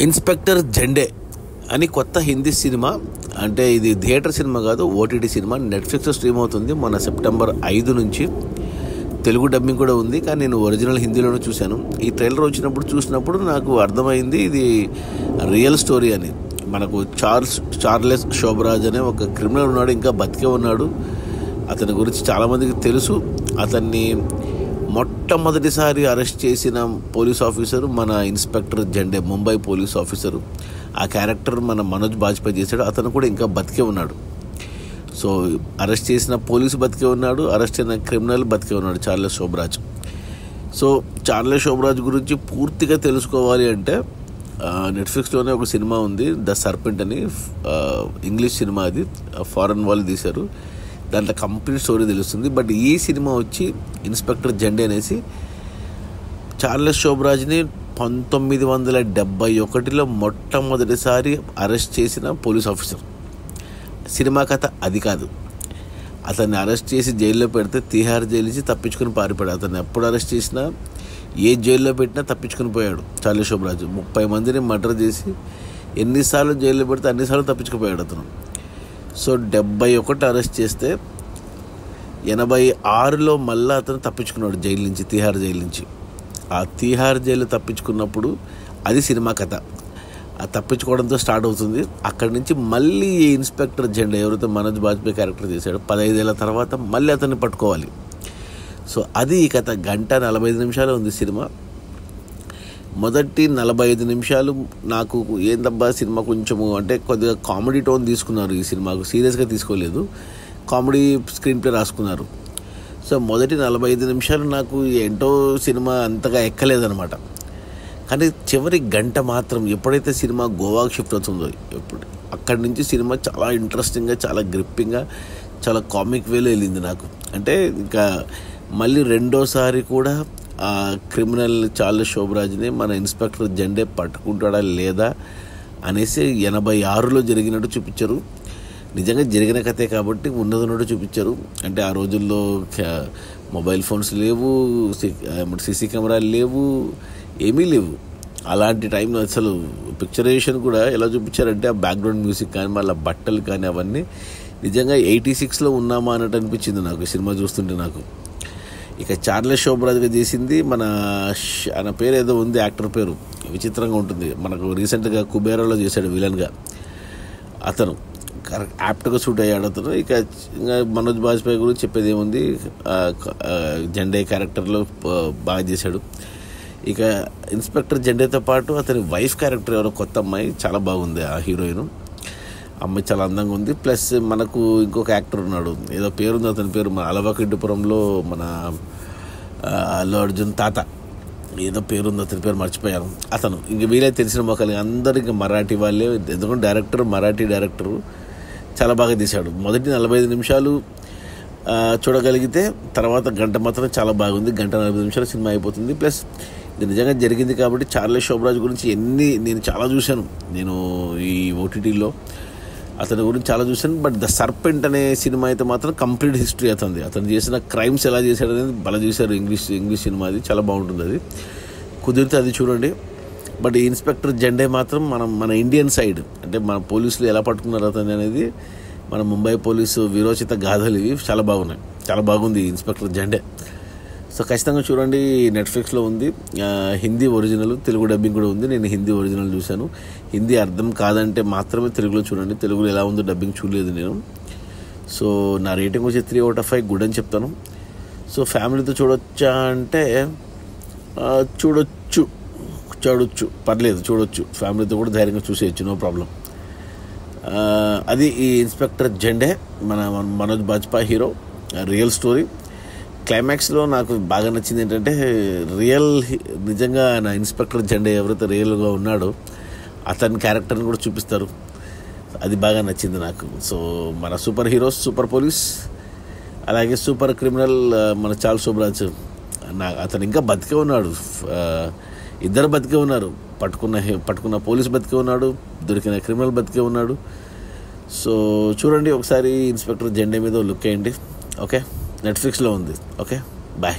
Inspector జెండే అని కొత్త Hindi cinema, అంటే ఇది థియేటర్ సినిమా కాదు, ఓటీటీ సినిమా. నెట్ఫ్లిక్స్లో స్ట్రీమ్ అవుతుంది మొన్న సెప్టెంబర్ 5 నుంచి. తెలుగు డబ్బింగ్ కూడా ఉంది, కానీ నేను ఒరిజినల్ హిందీలోనే చూశాను. ఈ ట్రైలర్ చూసినప్పుడు నాకు అర్థమైంది ఇది రియల్ స్టోరీ అని. మనకు చార్లెస్ శోభరాజ్ అనే ఒక క్రిమినల్ ఉన్నాడు, ఇంకా బతికే ఉన్నాడు. అతని గురించి చాలామందికి తెలుసు. అతన్ని మొట్టమొదటిసారి అరెస్ట్ చేసిన పోలీస్ ఆఫీసరు మన ఇన్స్పెక్టర్ జెండే, ముంబై పోలీస్ ఆఫీసరు. ఆ క్యారెక్టర్ మన మనోజ్ బాజ్పేయి చేశాడు. అతను కూడా ఇంకా బతికే ఉన్నాడు. సో అరెస్ట్ చేసిన పోలీసు బతికే ఉన్నాడు, అరెస్ట్ అయిన క్రిమినల్ బతికే ఉన్నాడు, Charles Shobharaj. So Charles Shobharaj గురించి పూర్తిగా తెలుసుకోవాలి అంటే నెట్ఫ్లిక్స్లోనే ఒక సినిమా ఉంది, ద సర్పెంట్ అని. ఇంగ్లీష్ సినిమా, అది ఫారెన్ వాళ్ళు తీశారు. దాంట్లో కంప్లీట్ స్టోరీ తెలుస్తుంది. బట్ ఈ సినిమా వచ్చి ఇన్స్పెక్టర్ జెండే అనేసి చార్లెస్ శోభరాజ్ని 1971లో మొట్టమొదటిసారి అరెస్ట్ చేసిన పోలీస్ ఆఫీసర్. సినిమా కథ అది కాదు. అతన్ని అరెస్ట్ చేసి జైల్లో పెడితే తిహార్ జైలు నుంచి తప్పించుకుని పారిపోయాడు. అతన్ని ఎప్పుడు అరెస్ట్ చేసినా, ఏ జైల్లో పెట్టినా తప్పించుకుని పోయాడు చార్లెస్ శోభరాజ్. 30 మందిని మర్డర్ చేసి ఎన్నిసార్లు జైల్లో పెడితే అన్నిసార్లు తప్పించుకుపోయాడు అతను. సో 71 అరెస్ట్ చేస్తే 86లో మళ్ళీ అతను తప్పించుకున్నాడు జైలు నుంచి, తిహార్ జైలు నుంచి. ఆ తిహార్ జైలు తప్పించుకున్నప్పుడు అది సినిమా కథ. ఆ తప్పించుకోవడంతో స్టార్ట్ అవుతుంది. అక్కడి నుంచి మళ్ళీ ఈ ఇన్స్పెక్టర్ జెండా, ఎవరైతే మనోజ్ బాజ్పేయి క్యారెక్టర్ చేశాడో, 15 ఏళ్ళ తర్వాత మళ్ళీ అతన్ని పట్టుకోవాలి. సో అది ఈ కథ. 1:45 ఉంది సినిమా. మొదటి 45 నిమిషాలు నాకు ఏందబ్బా సినిమా కొంచెము అంటే కొద్దిగా కామెడీ టోన్ తీసుకున్నారు ఈ సినిమాకు, సీరియస్గా తీసుకోలేదు, కామెడీ స్క్రీన్ ప్లే రాసుకున్నారు. సో మొదటి 45 నిమిషాలు నాకు ఏంటో సినిమా అంతగా ఎక్కలేదనమాట. కానీ చివరి గంట మాత్రం, ఎప్పుడైతే సినిమా గోవాకు షిఫ్ట్ అవుతుందో అక్కడి నుంచి సినిమా చాలా ఇంట్రెస్టింగ్గా, చాలా గ్రిప్పింగ్గా, చాలా కామిక్ వేలో వెళ్ళింది నాకు. అంటే ఇంకా మళ్ళీ రెండోసారి కూడా ఆ క్రిమినల్ చార్లెస్ శోభరాజ్ని మన ఇన్స్పెక్టర్ జెండే పట్టుకుంటాడా లేదా అనేసి 86లో జరిగినట్టు చూపించారు. నిజంగా జరిగిన కథే కాబట్టి ఉన్నదన్నట్టు చూపించారు. అంటే ఆ రోజుల్లో మొబైల్ ఫోన్స్ లేవు, సీసీ కెమెరాలు లేవు, ఏమీ లేవు. అలాంటి టైంలో అసలు పిక్చరైజేషన్ కూడా ఎలా చూపించారంటే ఆ బ్యాక్గ్రౌండ్ మ్యూజిక్ కానీ, మళ్ళీ బట్టలు కానీ, అవన్నీ నిజంగా 86లో ఉన్నామా అన్నట్టు అనిపించింది నాకు సినిమా చూస్తుంటే నాకు. ఇక చార్లెస్ శోభరాజ్గా చేసింది ఆయన పేరు ఏదో ఉంది, యాక్టర్ పేరు విచిత్రంగా ఉంటుంది. మనకు రీసెంట్గా కుబేరాలో చేశాడు విలన్గా. అతను యాప్ట్గా సూట్ అయ్యాడు అతను. ఇంకా మనోజ్ బాజ్పేయి గురించి చెప్పేది ఏముంది, జెండే క్యారెక్టర్లో బాగా చేశాడు. ఇక ఇన్స్పెక్టర్ జెండేతో పాటు అతని వైఫ్ క్యారెక్టర్ ఎవరో కొత్త అమ్మాయి, చాలా బాగుంది ఆ హీరోయిన్. అమ్మాయి చాలా అందంగా ఉంది. ప్లస్ మనకు ఇంకొక యాక్టర్ ఉన్నాడు, ఏదో పేరుంది అతని పేరు, మన అలవాకిడ్డుపురంలో మన అల్లు అర్జున్ తాత, ఏదో పేరుంది అతని పేరు మర్చిపోయాను. అతను ఇంక వీలైతే తెలిసిన మొక్కలు అందరు ఇంకా మరాఠీ వాళ్ళే, ఎందుకంటే మరాఠీ డైరెక్టరు చాలా బాగా తీశాడు. మొదటి 45 నిమిషాలు చూడగలిగితే తర్వాత గంట మాత్రం చాలా బాగుంది. 1:40 సినిమా అయిపోతుంది. ప్లస్ ఇది నిజంగా జరిగింది కాబట్టి చార్లెస్ శోభరాజ్ గురించి నేను చాలా చూశాను. నేను ఈ ఓటీటీలో అతని గురించి చాలా చూశాను. బట్ ద సర్పెంట్ అనే సినిమా అయితే మాత్రం కంప్లీట్ హిస్టరీ అవుతుంది. అతను చేసిన క్రైమ్స్ ఎలా చేశాడు అనేది బాగా చూశారు. ఇంగ్లీష్ సినిమా, అది చాలా బాగుంటుంది. అది కుదిరితే అది చూడండి. బట్ ఈ ఇన్స్పెక్టర్ జెండే మాత్రం మన ఇండియన్ సైడ్, అంటే మన పోలీసులు ఎలా పట్టుకున్నారు అతన్ని అనేది, మన ముంబై పోలీసు విరోచిత గాథలు ఇవి చాలా బాగున్నాయి. చాలా బాగుంది ఇన్స్పెక్టర్ జెండే. సో ఖచ్చితంగా చూడండి. నెట్ఫ్లిక్స్లో ఉంది, హిందీ ఒరిజినల్, తెలుగు డబ్బింగ్ కూడా ఉంది. నేను హిందీ ఒరిజినల్ చూశాను. హిందీ అర్థం కాదంటే మాత్రమే తెలుగులో చూడండి. తెలుగులో ఎలా ఉందో డబ్బింగ్ చూడలేదు నేను. సో నా రేటింగ్ వచ్చి 3/5 గుడ్ అని చెప్తాను. సో ఫ్యామిలీతో చూడొచ్చా అంటే చూడొచ్చు, పర్లేదు, చూడొచ్చు. ఫ్యామిలీతో కూడా ధైర్యంగా చూసేయచ్చు, నో ప్రాబ్లం. అది ఈ ఇన్స్పెక్టర్ జెండే, మన Manoj Bajpai hero, real story. క్లైమాక్స్లో నాకు బాగా నచ్చింది ఏంటంటే నిజంగా నా ఇన్స్పెక్టర్ జెండే ఎవరైతే రియల్గా ఉన్నాడో అతని క్యారెక్టర్ని కూడా చూపిస్తారు. అది బాగా నచ్చింది నాకు. సో మన సూపర్ హీరోస్, సూపర్ పోలీస్, అలాగే సూపర్ క్రిమినల్ మన చార్లెస్ శోభరాజ్, అతను ఇంకా బతికే ఉన్నాడు. ఇద్దరు బతికే ఉన్నారు. పట్టుకున్న పోలీస్ బతికే ఉన్నాడు, దొరికిన క్రిమినల్ బతికే ఉన్నాడు. సో చూడండి ఒకసారి ఇన్స్పెక్టర్ జెండే మీద లుక్ వేయండి. ఓకే, నెట్ఫ్లిక్స్లో ఉంది. Okay, bye.